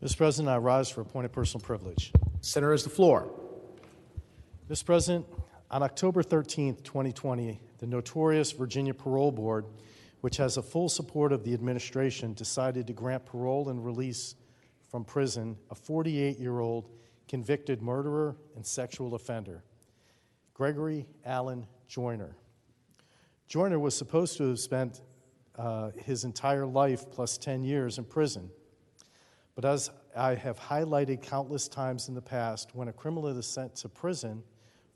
Mr. President, I rise for appointed personal privilege. Senator has the floor. Mr. President, on October 13, 2020, the notorious Virginia Parole Board, which has the full support of the administration, decided to grant parole and release from prison a 48-year-old convicted murderer and sexual offender, Gregory A. Joyner. Joyner was supposed to have spent his entire life plus 10 years in prison. But as I have highlighted countless times in the past, when a criminal is sent to prison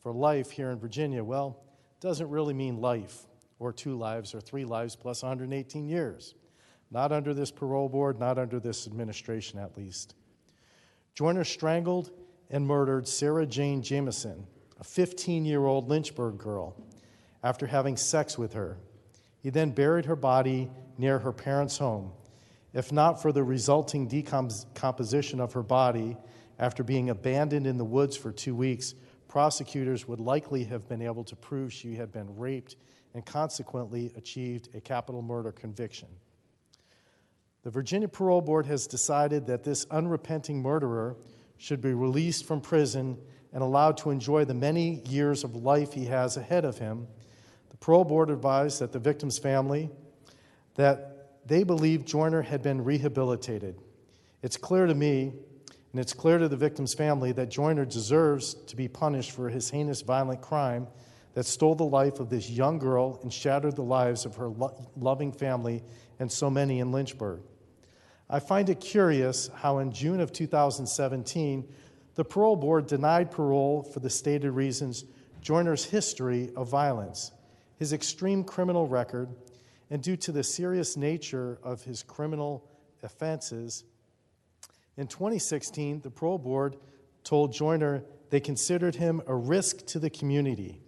for life here in Virginia, well, it doesn't really mean life, or 2 lives, or 3 lives, plus 118 years. Not under this parole board, not under this administration, at least. Joyner strangled and murdered Sarah Jane Jamison, a 15-year-old Lynchburg girl, after having sex with her. He then buried her body near her parents' home. If not for the resulting decomposition of her body after being abandoned in the woods for 2 weeks, prosecutors would likely have been able to prove she had been raped and consequently achieved a capital murder conviction. The Virginia Parole Board has decided that this unrepenting murderer should be released from prison and allowed to enjoy the many years of life he has ahead of him. The Parole Board advised that the victim's family that they believed Joyner had been rehabilitated. It's clear to me, and it's clear to the victim's family, that Joyner deserves to be punished for his heinous violent crime that stole the life of this young girl and shattered the lives of her loving family and so many in Lynchburg. I find it curious how in June of 2017, the Parole Board denied parole for the stated reasons: Joyner's history of violence, his extreme criminal record, and due to the serious nature of his criminal offenses. In 2016, the Parole Board told Joyner they considered him a risk to the community.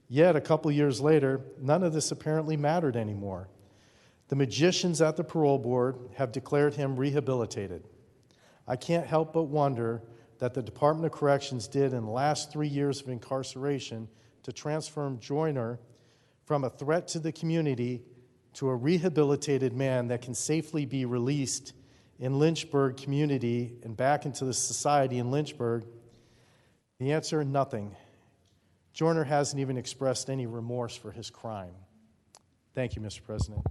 Yet, a couple years later, none of this apparently mattered anymore. The magicians at the Parole Board have declared him rehabilitated. I can't help but wonder that the Department of Corrections did in the last 3 years of incarceration to transform Joyner from a threat to the community to a rehabilitated man that can safely be released in Lynchburg community and back into the society in Lynchburg. The answer: nothing. Joyner hasn't even expressed any remorse for his crime. Thank you, Mr. President.